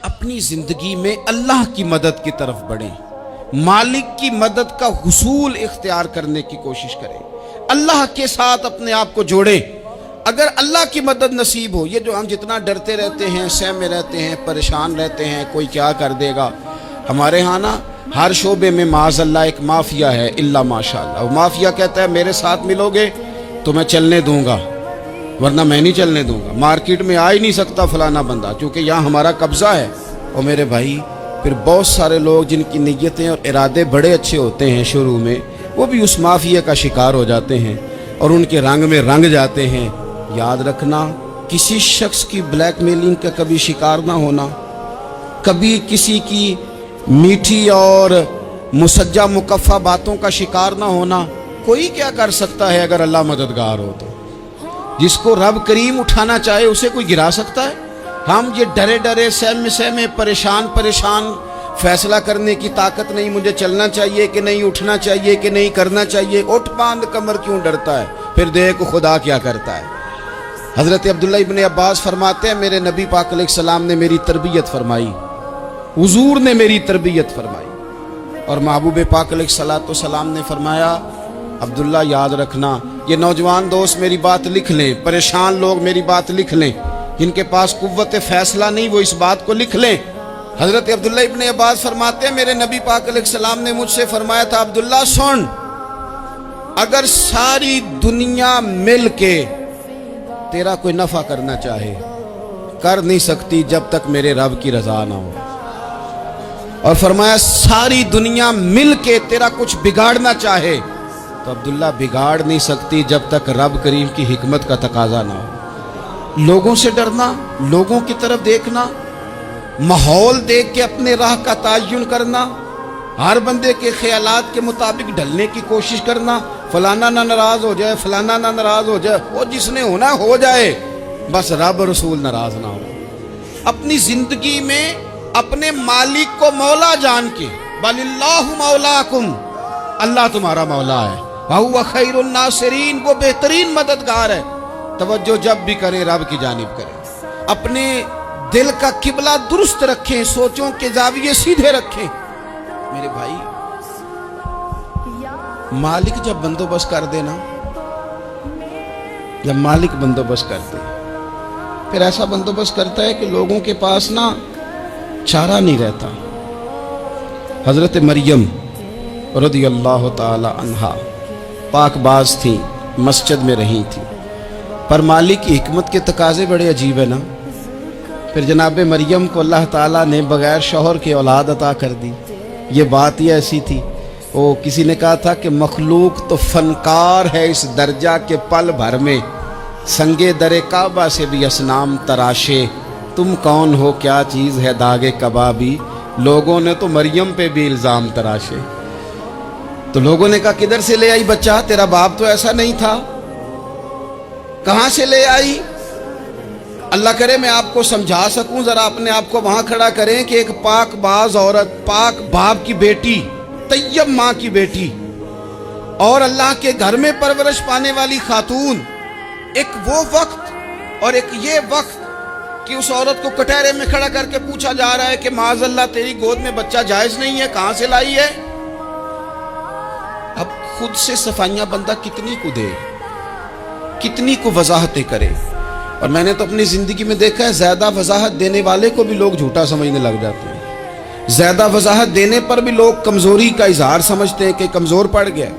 اپنی زندگی میں اللہ کی مدد کی طرف بڑھیں، مالک کی مدد کا حصول اختیار کرنے کی کوشش کریں، اللہ کے ساتھ اپنے آپ کو جوڑیں۔ اگر اللہ کی مدد نصیب ہو، یہ جو ہم جتنا ڈرتے رہتے ہیں، سہمے رہتے ہیں، پریشان رہتے ہیں کوئی کیا کر دے گا، ہمارے ہاں نا ہر شعبے میں معاذ اللہ ایک مافیا ہے، الا ماشاءاللہ۔ وہ مافیا کہتا ہے میرے ساتھ ملو گے تو میں چلنے دوں گا، ورنہ میں نہیں چلنے دوں گا، مارکیٹ میں آ ہی نہیں سکتا فلانا بندہ، چونکہ یہاں ہمارا قبضہ ہے۔ اور میرے بھائی پھر بہت سارے لوگ جن کی نیتیں اور ارادے بڑے اچھے ہوتے ہیں شروع میں، وہ بھی اس مافیا کا شکار ہو جاتے ہیں اور ان کے رنگ میں رنگ جاتے ہیں۔ یاد رکھنا، کسی شخص کی بلیک میلنگ کا کبھی شکار نہ ہونا، کبھی کسی کی میٹھی اور مسجع مکفہ باتوں کا شکار نہ ہونا۔ کوئی کیا کر سکتا ہے اگر اللہ مددگار ہو تو؟ جس کو رب کریم اٹھانا چاہے اسے کوئی گرا سکتا ہے؟ ہم یہ ڈرے ڈرے سہمے پریشان فیصلہ کرنے کی طاقت نہیں، مجھے چلنا چاہیے کہ نہیں، اٹھنا چاہیے کہ نہیں، کرنا چاہیے، اٹھ باندھ کمر کیوں ڈرتا ہے؟ پھر دیکھ خدا کیا کرتا ہے۔ حضرت عبداللہ ابن عباس فرماتے ہیں میرے نبی پاک علیہ السلام نے میری تربیت فرمائی، حضور نے میری تربیت فرمائی، اور محبوب پاک علیہ السلام نے فرمایا عبداللہ یاد رکھنا، یہ نوجوان دوست میری بات لکھ لیں، پریشان لوگ میری بات لکھ لیں، جن کے پاس قوت فیصلہ نہیں وہ اس بات کو لکھ لیں۔ حضرت عبداللہ ابن عباس فرماتے ہیں میرے نبی پاک علیہ السلام نے مجھ سے فرمایا تھا عبداللہ سن، اگر ساری دنیا مل کے تیرا کوئی نفع کرنا چاہے کر نہیں سکتی جب تک میرے رب کی رضا نہ ہو، اور فرمایا ساری دنیا مل کے تیرا کچھ بگاڑنا چاہے تو عبداللہ بگاڑ نہیں سکتی جب تک رب کریم کی حکمت کا تقاضا نہ ہو۔ لوگوں سے ڈرنا، لوگوں کی طرف دیکھنا، ماحول دیکھ کے اپنے راہ کا تعین کرنا، ہر بندے کے خیالات کے مطابق ڈھلنے کی کوشش کرنا، فلانا نہ ناراض ہو جائے، فلانا نہ ناراض ہو جائے، وہ جس نے ہونا ہو جائے، بس رب رسول ناراض نہ ہو۔ اپنی زندگی میں اپنے مالک کو مولا جان کے، بل اللہ مولاکم، اللہ تمہارا مولا ہے، وَهُوَ خَيْرُ النَّاصِرِينَ، وہ بہترین مددگار ہے۔ توجہ جب بھی کریں رب کی جانب کریں، اپنے دل کا قبلہ درست رکھیں، سوچوں کے زاویے سیدھے رکھیں۔ میرے بھائی مالک جب بندوبست کر دے نا، جب مالک بندوبست کر دے پھر ایسا بندوبست کرتا ہے کہ لوگوں کے پاس نا چارہ نہیں رہتا۔ حضرت مریم رضی اللہ تعالی عنہا پاک باز تھیں، مسجد میں رہی تھیں، پر مالک کی حکمت کے تقاضے بڑے عجیب ہیں نا۔ پھر جناب مریم کو اللہ تعالیٰ نے بغیر شوہر کے اولاد عطا کر دی۔ یہ بات ہی ایسی تھی، وہ کسی نے کہا تھا کہ مخلوق تو فنکار ہے اس درجہ کے پل بھر میں سنگے در کعبہ سے بھی اصنام تراشے، تم کون ہو کیا چیز ہے داغ کبابی، لوگوں نے تو مریم پہ بھی الزام تراشے۔ تو لوگوں نے کہا کدھر سے لے آئی بچہ، تیرا باپ تو ایسا نہیں تھا، کہاں سے لے آئی؟ اللہ کرے میں آپ کو سمجھا سکوں، ذرا اپنے آپ کو وہاں کھڑا کریں کہ ایک پاک باز عورت، پاک باپ کی بیٹی، طیب ماں کی بیٹی، اور اللہ کے گھر میں پرورش پانے والی خاتون، ایک وہ وقت اور ایک یہ وقت کہ اس عورت کو کٹہرے میں کھڑا کر کے پوچھا جا رہا ہے کہ معاذ اللہ تیری گود میں بچہ جائز نہیں ہے، کہاں سے لائی ہے؟ اب خود سے صفائیاں بندہ کتنی کو دے، کتنی کو وضاحتیں کرے۔ اور میں نے تو اپنی زندگی میں دیکھا ہے زیادہ وضاحت دینے والے کو بھی لوگ جھوٹا سمجھنے لگ جاتے ہیں، زیادہ وضاحت دینے پر بھی لوگ کمزوری کا اظہار سمجھتے ہیں کہ کمزور پڑ گیا۔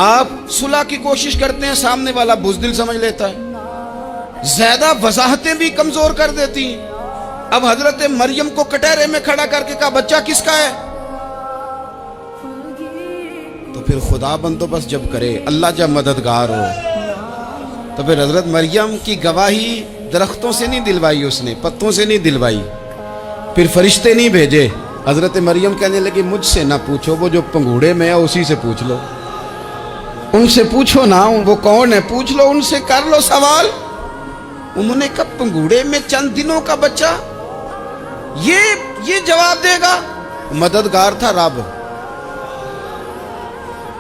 آپ صلح کی کوشش کرتے ہیں، سامنے والا بزدل سمجھ لیتا ہے، زیادہ وضاحتیں بھی کمزور کر دیتی ہیں۔ اب حضرت مریم کو کٹہرے میں کھڑا کر کے کہا بچہ کس کا ہے؟ تو پھر خدا بندوبست جب کرے، اللہ جب مددگار ہو، تو پھر حضرت مریم کی گواہی درختوں سے نہیں دلوائی، اس نے پتوں سے نہیں دلوائی، پھر فرشتے نہیں بھیجے۔ حضرت مریم کہنے لگی مجھ سے نہ پوچھو، وہ جو پنگوڑے میں ہے اسی سے پوچھ لو، ان سے پوچھو نا، وہ کون ہے پوچھ لو، ان سے کر لو سوال۔ انہوں نے کہا پنگوڑے میں چند دنوں کا بچہ، یہ جواب دے گا؟ مددگار تھا رب،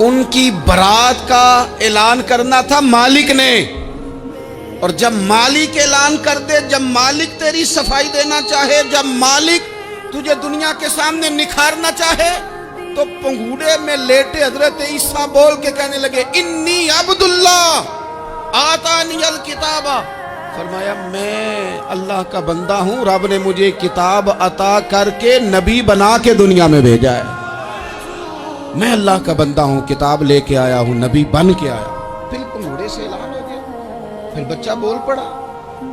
ان کی برات کا اعلان کرنا تھا مالک نے، اور جب مالک اعلان کر دے، جب مالک تیری صفائی دینا چاہے، جب مالک تجھے دنیا کے سامنے نکھارنا چاہے، تو پنگوڑے میں لیٹے حضرت عیسیٰ بول کے کہنے لگے انی عبداللہ آتانی الکتاب، فرمایا میں اللہ کا بندہ ہوں، رب نے مجھے کتاب عطا کر کے نبی بنا کے دنیا میں بھیجا ہے، میں اللہ کا بندہ ہوں، کتاب لے کے آیا ہوں، نبی بن کے آیا۔ پھر پنگوڑے سے اعلان ہو گیا، پھر بچہ بول پڑا۔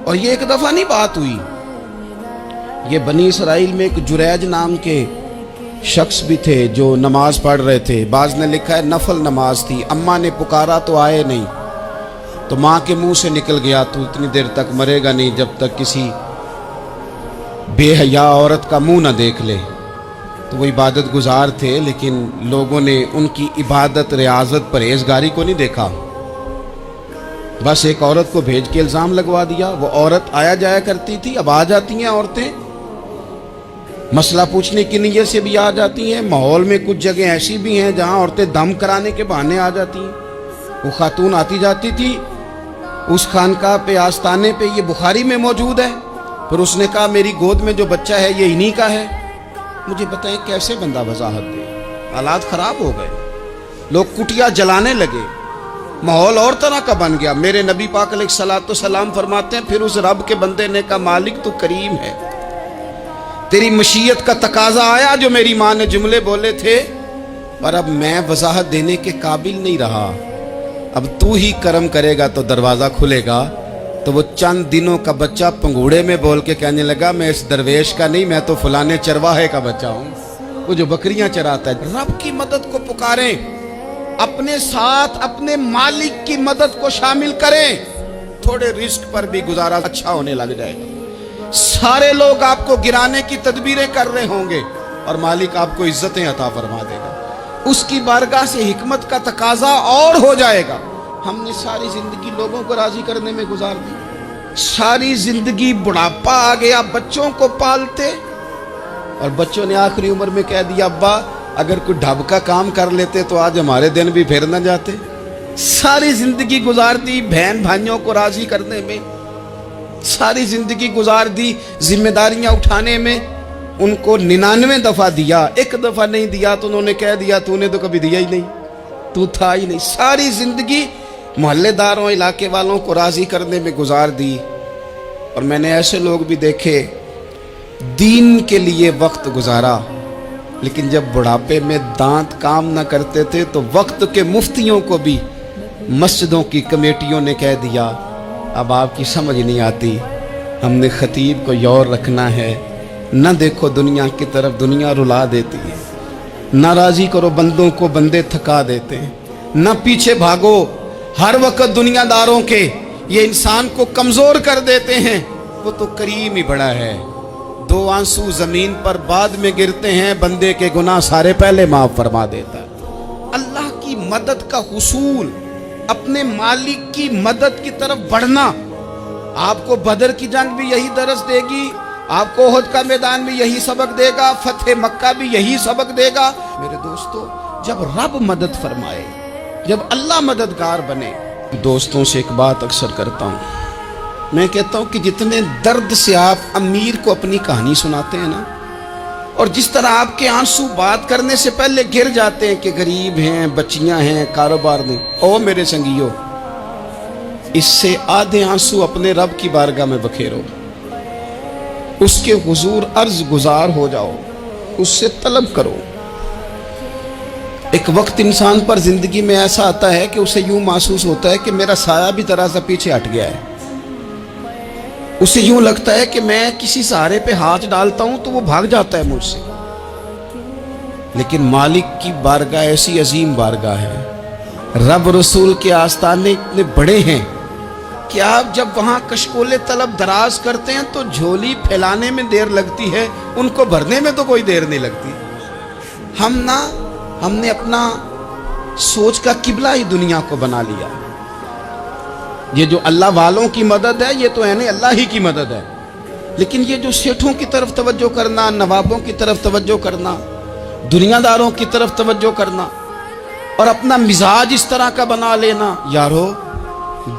اور یہ ایک دفعہ نہیں بات ہوئی، یہ بنی اسرائیل میں ایک جریج نام کے شخص بھی تھے جو نماز پڑھ رہے تھے، بعض نے لکھا ہے نفل نماز تھی، اماں نے پکارا تو آئے نہیں، تو ماں کے منہ سے نکل گیا تو اتنی دیر تک مرے گا نہیں جب تک کسی بے حیا عورت کا منہ نہ دیکھ لے۔ تو وہ عبادت گزار تھے، لیکن لوگوں نے ان کی عبادت، ریاضت، پرہیزگاری کو نہیں دیکھا، بس ایک عورت کو بھیج کے الزام لگوا دیا۔ وہ عورت آیا جایا کرتی تھی، اب آ جاتی ہیں عورتیں، مسئلہ پوچھنے کی نیت سے بھی آ جاتی ہیں۔ ماحول میں کچھ جگہ ایسی بھی ہیں جہاں عورتیں دم کرانے کے بہانے آ جاتی ہیں۔ وہ خاتون آتی جاتی تھی اس خانقاہ پہ، آستانے پہ، یہ بخاری میں موجود ہے، پھر اس نے کہا میری گود میں جو بچہ ہے یہ انہی کا ہے۔ مجھے بتائیں کیسے بندہ وضاحت دے؟ حالات خراب ہو گئے، لوگ کٹیا جلانے لگے، ماحول اور طرح کا بن گیا۔ میرے نبی پاک علیہ الصلوۃ والسلام فرماتے ہیں پھر اس رب کے بندے نے کہا مالک تو کریم ہے، تیری مشیت کا تقاضا آیا جو میری ماں نے جملے بولے تھے، پر اب میں وضاحت دینے کے قابل نہیں رہا، اب تو ہی کرم کرے گا تو دروازہ کھلے گا۔ تو وہ چند دنوں کا بچہ پنگوڑے میں بول کے کہنے لگا میں اس درویش کا نہیں، میں تو فلانے چرواہے کا بچہ ہوں، وہ جو بکریاں چراتا ہے۔ رب کی مدد کو پکاریں، اپنے ساتھ اپنے مالک کی مدد کو شامل کریں، تھوڑے رزق پر بھی گزارا اچھا ہونے لگ جائے گا۔ سارے لوگ آپ کو گرانے کی تدبیریں کر رہے ہوں گے اور مالک آپ کو عزتیں عطا فرما دے گا، اس کی بارگاہ سے حکمت کا تقاضا اور ہو جائے گا۔ ہم نے ساری زندگی لوگوں کو راضی کرنے میں گزار دی، ساری زندگی بڑھاپا آ گیا بچوں کو پالتے، اور بچوں نے آخری عمر میں کہہ دیا ابا اگر کوئی ڈھب کا کام کر لیتے تو آج ہمارے دن بھی پھر نہ جاتے۔ ساری زندگی گزار دی بہن بھائیوں کو راضی کرنے میں، ساری زندگی گزار دی ذمہ داریاں اٹھانے میں، ان کو 99 دفعہ دیا، ایک دفعہ نہیں دیا تو انہوں نے کہہ دیا تو نے تو کبھی دیا ہی نہیں، تو تھا ہی نہیں۔ ساری زندگی محلے داروں، علاقے والوں کو راضی کرنے میں گزار دی۔ اور میں نے ایسے لوگ بھی دیکھے دین کے لیے وقت گزارا، لیکن جب بڑھاپے میں دانت کام نہ کرتے تھے تو وقت کے مفتیوں کو بھی مسجدوں کی کمیٹیوں نے کہہ دیا اب آپ کی سمجھ نہیں آتی، ہم نے خطیب کو یور رکھنا ہے، نہ دیکھو دنیا کی طرف، دنیا رلا دیتی ہے، نہ راضی کرو بندوں کو، بندے تھکا دیتے ہیں، نہ پیچھے بھاگو ہر وقت دنیا داروں کے، یہ انسان کو کمزور کر دیتے ہیں۔ وہ تو کریم ہی بڑا ہے، 2 آنسو زمین پر بعد میں گرتے ہیں، بندے کے گناہ سارے پہلے معاف فرما دیتا ہے۔ اللہ کی مدد کا حصول، اپنے مالک کی مدد کی طرف بڑھنا، آپ کو بدر کی جنگ بھی یہی درس دے گی، آپ کو احد کا میدان بھی یہی سبق دے گا، فتح مکہ بھی یہی سبق دے گا۔ میرے دوستو جب رب مدد فرمائے، جب اللہ مددگار بنے، دوستوں سے ایک بات اکثر کرتا ہوں، میں کہتا ہوں کہ جتنے درد سے آپ امیر کو اپنی کہانی سناتے ہیں نا، اور جس طرح آپ کے آنسو بات کرنے سے پہلے گر جاتے ہیں کہ غریب ہیں، بچیاں ہیں، کاروبار نہیں، او میرے سنگیو، اس سے آدھے آنسو اپنے رب کی بارگاہ میں بکھیرو، اس کے حضور عرض گزار ہو جاؤ، اس سے طلب کرو۔ ایک وقت انسان پر زندگی میں ایسا آتا ہے کہ اسے یوں محسوس ہوتا ہے کہ میرا سایہ بھی ذرا سا پیچھے ہٹ گیا ہے، اسے یوں لگتا ہے کہ میں کسی سہارے پہ ہاتھ ڈالتا ہوں تو وہ بھاگ جاتا ہے مجھ سے، لیکن مالک کی بارگاہ ایسی عظیم بارگاہ ہے، رب رسول کے آستانے اتنے بڑے ہیں کہ آپ جب وہاں کشکول طلب دراز کرتے ہیں تو جھولی پھیلانے میں دیر لگتی ہے، ان کو بھرنے میں تو کوئی دیر نہیں لگتی۔ ہم نے اپنا سوچ کا قبلہ ہی دنیا کو بنا لیا۔ یہ جو اللہ والوں کی مدد ہے یہ تو ہے نہیں، اللہ ہی کی مدد ہے، لیکن یہ جو سیٹھوں کی طرف توجہ کرنا، نوابوں کی طرف توجہ کرنا، دنیا داروں کی طرف توجہ کرنا، اور اپنا مزاج اس طرح کا بنا لینا، یارو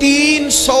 300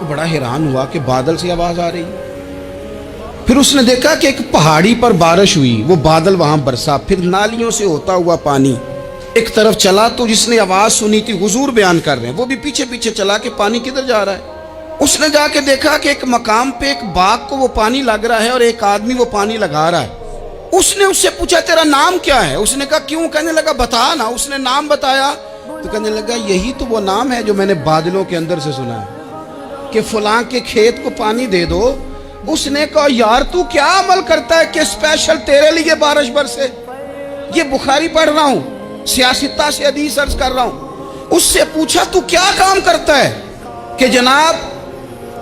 وہ بڑا حیران ہوا کہ بادل سے آواز آ رہی ہے۔ پھر اس نے دیکھا کہ ایک پہاڑی پر بارش ہوئی، وہ بادل وہاں برسا، پھر نالیوں سے ہوتا ہوا پانی ایک طرف چلا، تو جس نے آواز سنی تھی حضور بیان کر رہے ہیں، وہ بھی پیچھے پیچھے چلا کہ پانی کدھر جا رہا ہے۔ اس نے جا کے دیکھا کہ ایک مقام پہ ایک باغ کو وہ پانی لگ رہا ہے اور ایک آدمی وہ پانی لگا رہا ہے۔ اس نے اس سے پوچھا تیرا نام کیا ہے؟ اس نے کہا کیوں؟ کہنے لگا بتا نا۔ اس نے نام بتایا تو کہنے لگا یہی تو وہ نام ہے جو میں نے بادلوں کے اندر سے سنا ہے کہ فلاں کے کھیت کو پانی دے دو۔ اس نے کہا یار تو کیا عمل کرتا ہے کہ اسپیشل تیرے لیے بارش برسے؟ یہ بخاری پڑھ رہا ہوں، سیاستہ سے حدیث عرض کر رہا ہوں۔ اس سے پوچھا تو کیا کام کرتا ہے کہ جناب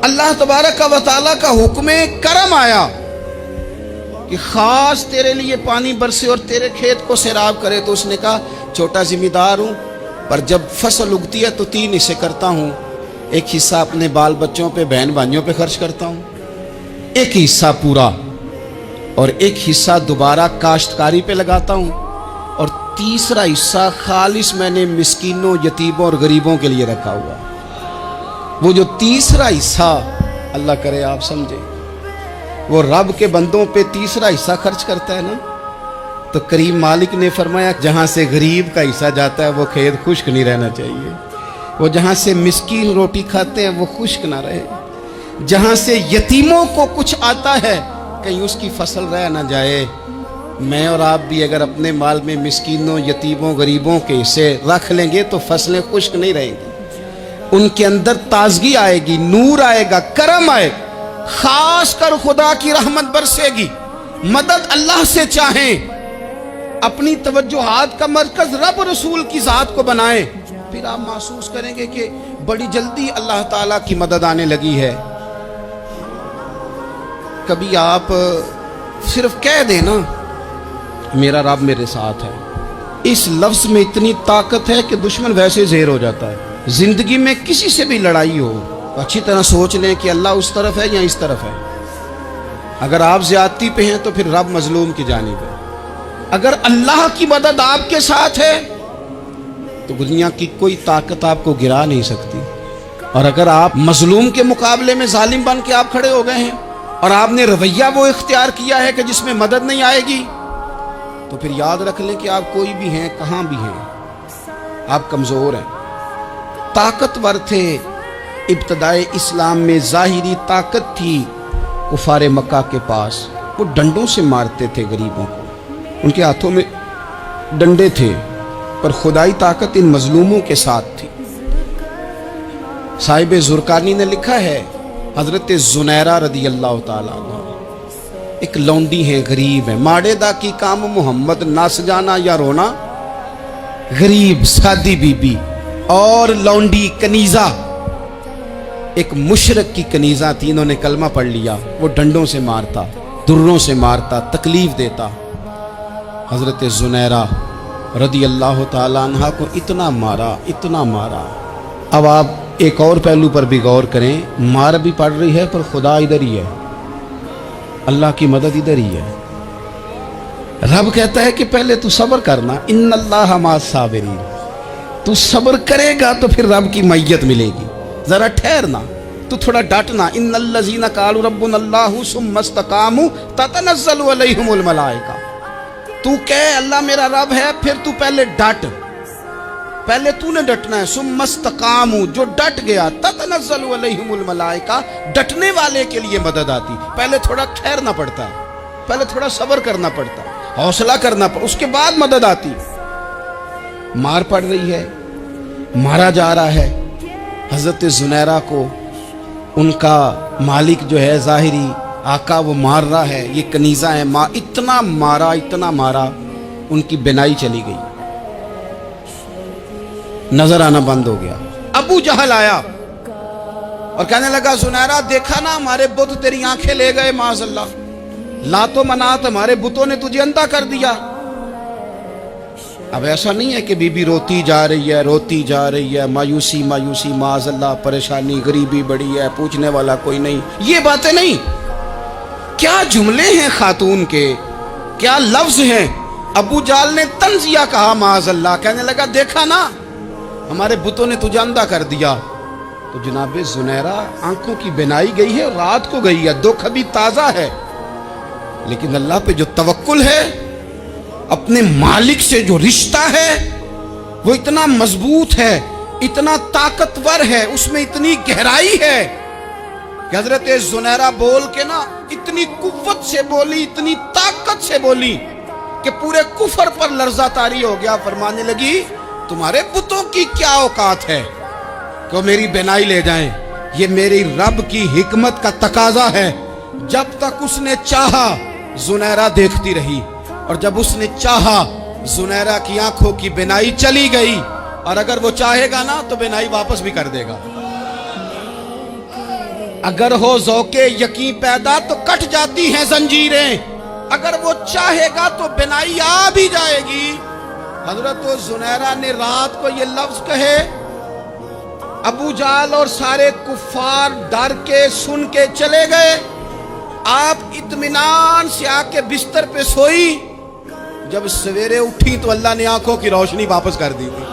اللہ تبارک و تعالیٰ کا حکم کرم آیا کہ خاص تیرے لیے پانی برسے اور تیرے کھیت کو سیراب کرے؟ تو اس نے کہا چھوٹا ذمہ دار ہوں، پر جب فصل اگتی ہے تو 3 حصے کرتا ہوں، ایک حصہ اپنے بال بچوں پہ بہن بھائیوں پہ خرچ کرتا ہوں، ایک حصہ پورا، اور ایک حصہ دوبارہ کاشتکاری پہ لگاتا ہوں، اور تیسرا حصہ خالص میں نے مسکینوں، یتیموں اور غریبوں کے لیے رکھا ہوا۔ وہ جو تیسرا حصہ اللہ کرے آپ سمجھے، وہ رب کے بندوں پہ تیسرا حصہ خرچ کرتا ہے نا، تو کریم مالک نے فرمایا جہاں سے غریب کا حصہ جاتا ہے وہ کھیت خشک نہیں رہنا چاہیے، وہ جہاں سے مسکین روٹی کھاتے ہیں وہ خشک نہ رہے، جہاں سے یتیموں کو کچھ آتا ہے کہیں اس کی فصل رہ نہ جائے۔ میں اور آپ بھی اگر اپنے مال میں مسکینوں، یتیموں، غریبوں کے حصے رکھ لیں گے تو فصلیں خشک نہیں رہیں گی، ان کے اندر تازگی آئے گی، نور آئے گا، کرم آئے گا، خاص کر خدا کی رحمت برسے گی۔ مدد اللہ سے چاہیں، اپنی توجہات کا مرکز رب رسول کی ذات کو بنائیں، پھر آپ محسوس کریں گے کہ بڑی جلدی اللہ تعالیٰ کی مدد آنے لگی ہے۔ کبھی آپ صرف کہہ دیں نا میرا رب میرے ساتھ ہے، اس لفظ میں اتنی طاقت ہے کہ دشمن ویسے زہر ہو جاتا ہے۔ زندگی میں کسی سے بھی لڑائی ہو اچھی طرح سوچ لیں کہ اللہ اس طرف ہے یا اس طرف ہے۔ اگر آپ زیادتی پہ ہیں تو پھر رب مظلوم کی جانب ہے۔ اگر اللہ کی مدد آپ کے ساتھ ہے تو دنیا کی کوئی طاقت آپ کو گرا نہیں سکتی، اور اگر آپ مظلوم کے مقابلے میں ظالم بن کے آپ کھڑے ہو گئے ہیں اور آپ نے رویہ وہ اختیار کیا ہے کہ جس میں مدد نہیں آئے گی، تو پھر یاد رکھ لیں کہ آپ کوئی بھی ہیں، کہاں بھی ہیں، آپ کمزور ہیں۔ طاقتور تھے ابتدائے اسلام میں، ظاہری طاقت تھی کفار مکہ کے پاس، وہ ڈنڈوں سے مارتے تھے غریبوں کو، ان کے ہاتھوں میں ڈنڈے تھے، پر خدائی طاقت ان مظلوموں کے ساتھ تھی۔ صاحب زرقانی نے لکھا ہے حضرت زنیرہ رضی اللہ تعالیٰ عنہ ایک لونڈی ہے، غریب ہے، ماڑے دا کی کام محمد نس جانا یا رونا، غریب سادی بی بی اور لونڈی کنیزہ، ایک مشرک کی کنیزہ تھی، انہوں نے کلمہ پڑھ لیا، وہ ڈنڈوں سے مارتا، دروں سے مارتا، تکلیف دیتا۔ حضرت زنیرہ رضی اللہ تعالیٰ عنہ کو اتنا مارا، اتنا مارا۔ اب آپ ایک اور پہلو پر بھی غور کریں، مار بھی پڑ رہی ہے پر خدا ادھر ہی ہے، اللہ کی مدد ادھر ہی ہے۔ رب کہتا ہے کہ پہلے تو صبر کرنا، ان اللہ مع الصابرین، تو صبر کرے گا تو پھر رب کی معیت ملے گی، ذرا ٹھہرنا، تو تھوڑا ڈٹنا۔ ان الذین قالوا ربنا اللہ ثم استقاموا تتنزل علیہم الملائکہ، تو کہے اللہ میرا رب ہے، پھر تو پہلے ڈٹ، پہلے تو نے ڈٹنا ہے۔ ثم استقاموا، جو ڈٹ گیا، تتنزل علیہم الملائکہ، ڈٹنے والے کے لیے مدد آتی، پہلے تھوڑا ٹھہرنا پڑتا ہے، پہلے تھوڑا صبر کرنا پڑتا ہے، حوصلہ کرنا پڑتا، اس کے بعد مدد آتی۔ مار پڑ رہی ہے، مارا جا رہا ہے حضرت زنیرہ کو، ان کا مالک جو ہے ظاہری آقا وہ مار رہا ہے، یہ کنیزہ ہے، اتنا مارا اتنا مارا، ان کی بینائی چلی گئی، نظر آنا بند ہو گیا۔ ابو جہل آیا اور کہنے لگا زنیرہ دیکھا نا ہمارے بت تیری آنکھیں لے گئے، معاذ اللہ، لات و منات ہمارے بتوں نے تجھے اندھا کر دیا۔ اب ایسا نہیں ہے کہ بی بی روتی جا رہی ہے، روتی جا رہی ہے، مایوسی مایوسی، معاذ اللہ، پریشانی، غریبی بڑی ہے، پوچھنے والا کوئی نہیں، یہ باتیں نہیں۔ کیا جملے ہیں خاتون کے، کیا لفظ ہیں۔ ابو جہل نے تنزیہ کہا، معاذ اللہ، کہنے لگا دیکھا نا ہمارے بتوں نے تجھے اندھا کر دیا۔ تو جناب زنیرہ آنکھوں کی بینائی گئی ہے، رات کو گئی ہے، دکھ ابھی تازہ ہے، لیکن اللہ پہ جو توکل ہے، اپنے مالک سے جو رشتہ ہے وہ اتنا مضبوط ہے، اتنا طاقتور ہے، اس میں اتنی گہرائی ہے کہ حضرت زنیرہ بول کے نا اتنی قوت سے بولی، اتنی طاقت سے بولی کہ پورے کفر پر لرزہ طاری ہو گیا۔ فرمانے لگی تمہارے بتوں کی کیا اوقات ہے کہ وہ میری بینائی لے جائیں، یہ میری رب کی حکمت کا تقاضا ہے۔ جب تک اس نے چاہا زنیرہ دیکھتی رہی، اور جب اس نے چاہا زنیرہ کی آنکھوں کی بینائی چلی گئی، اور اگر وہ چاہے گا نا تو بینائی واپس بھی کر دے گا۔ اگر ہو ذوق یقین پیدا تو کٹ جاتی ہیں زنجیریں، اگر وہ چاہے گا تو بینائی آ بھی جائے گی۔ حضرت زنیرہ نے رات کو یہ لفظ کہے، ابو جہل اور سارے کفار ڈر کے سن کے چلے گئے، آپ اطمینان سے آ کے بستر پہ سوئی۔ جب سویرے اٹھی تو اللہ نے آنکھوں کی روشنی واپس کر دی تھی۔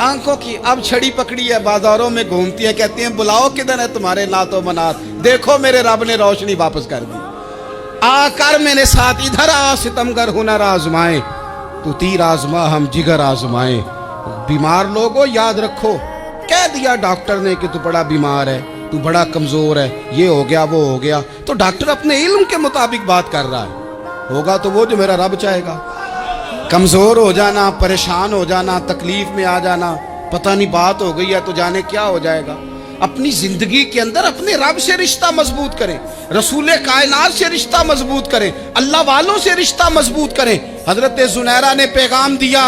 آنکھوں کی اب چھڑی پکڑی ہے، بازاروں میں گھومتی ہیں، کہتی ہیں بلاؤ کدھر ہے تمہارے نعت و منات، دیکھو میرے رب نے روشنی واپس کر دی۔ آ کر میرے ساتھ ادھر آ، ستمگر ہنر آزمائے، تو تیر آزما ہم جگر آزمائے۔ بیمار لوگوں یاد رکھو، کہہ دیا ڈاکٹر نے کہ تو بڑا بیمار ہے، تو بڑا کمزور ہے، یہ ہو گیا وہ ہو گیا، تو ڈاکٹر اپنے علم کے مطابق بات کر رہا ہے، ہوگا تو وہ جو میرا رب چاہے گا۔ کمزور ہو جانا، پریشان ہو جانا، تکلیف میں آ جانا، پتہ نہیں بات ہو گئی ہے تو جانے کیا ہو جائے گا۔ اپنی زندگی کے اندر اپنے رب سے رشتہ مضبوط کریں، رسول کائنات سے رشتہ مضبوط کریں، اللہ والوں سے رشتہ مضبوط کریں۔ حضرت زنیرہ نے پیغام دیا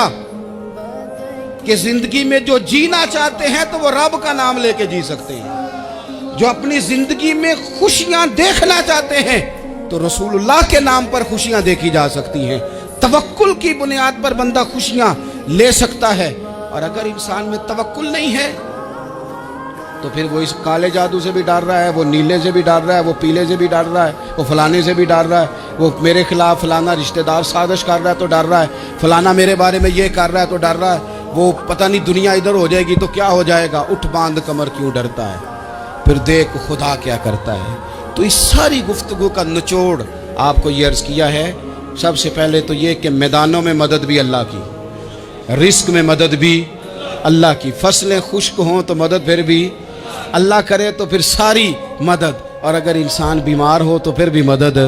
کہ زندگی میں جو جینا چاہتے ہیں تو وہ رب کا نام لے کے جی سکتے ہیں، جو اپنی زندگی میں خوشیاں دیکھنا چاہتے ہیں تو رسول اللہ کے نام پر خوشیاں دیکھی جا سکتی ہیں۔ توکل کی بنیاد پر بندہ خوشیاں لے سکتا ہے، اور اگر انسان میں توکل نہیں ہے تو پھر وہ اس کالے جادو سے بھی ڈر رہا ہے، وہ نیلے سے بھی ڈر رہا ہے، وہ پیلے سے بھی ڈر رہا ہے، وہ فلانے سے بھی ڈر رہا ہے، وہ میرے خلاف فلانا رشتہ دار سازش کر رہا ہے تو ڈر رہا ہے، فلانا میرے بارے میں یہ کر رہا ہے تو ڈر رہا ہے، وہ پتہ نہیں دنیا ادھر ہو جائے گی تو کیا ہو جائے گا، اٹھ باندھ کمر کیوں ڈرتا ہے، پھر دیکھ خدا کیا کرتا ہے۔ تو اس ساری گفتگو کا نچوڑ آپ کو یہ عرض کیا ہے، سب سے پہلے تو یہ کہ میدانوں میں مدد بھی اللہ کی، رزق میں مدد بھی اللہ کی، فصلیں خشک ہوں تو مدد پھر بھی اللہ کرے، تو پھر ساری مدد، اور اگر انسان بیمار ہو تو پھر بھی مدد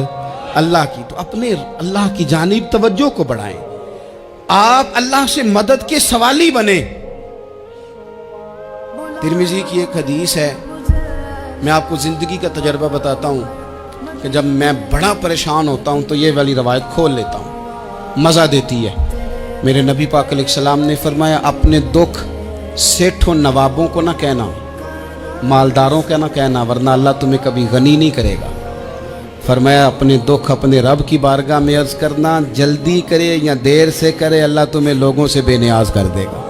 اللہ کی۔ تو اپنے اللہ کی جانب توجہ کو بڑھائیں، آپ اللہ سے مدد کے سوالی بنیں۔ ترمذی کی ایک حدیث ہے، میں آپ کو زندگی کا تجربہ بتاتا ہوں کہ جب میں بڑا پریشان ہوتا ہوں تو یہ والی روایت کھول لیتا ہوں، مزہ دیتی ہے۔ میرے نبی پاک علیہ السلام نے فرمایا اپنے دکھ سیٹھوں نوابوں کو نہ کہنا، مالداروں کا نہ کہنا، ورنہ اللہ تمہیں کبھی غنی نہیں کرے گا۔ فرمایا اپنے دکھ اپنے رب کی بارگاہ میں عرض کرنا، جلدی کرے یا دیر سے کرے اللہ تمہیں لوگوں سے بے نیاز کر دے گا۔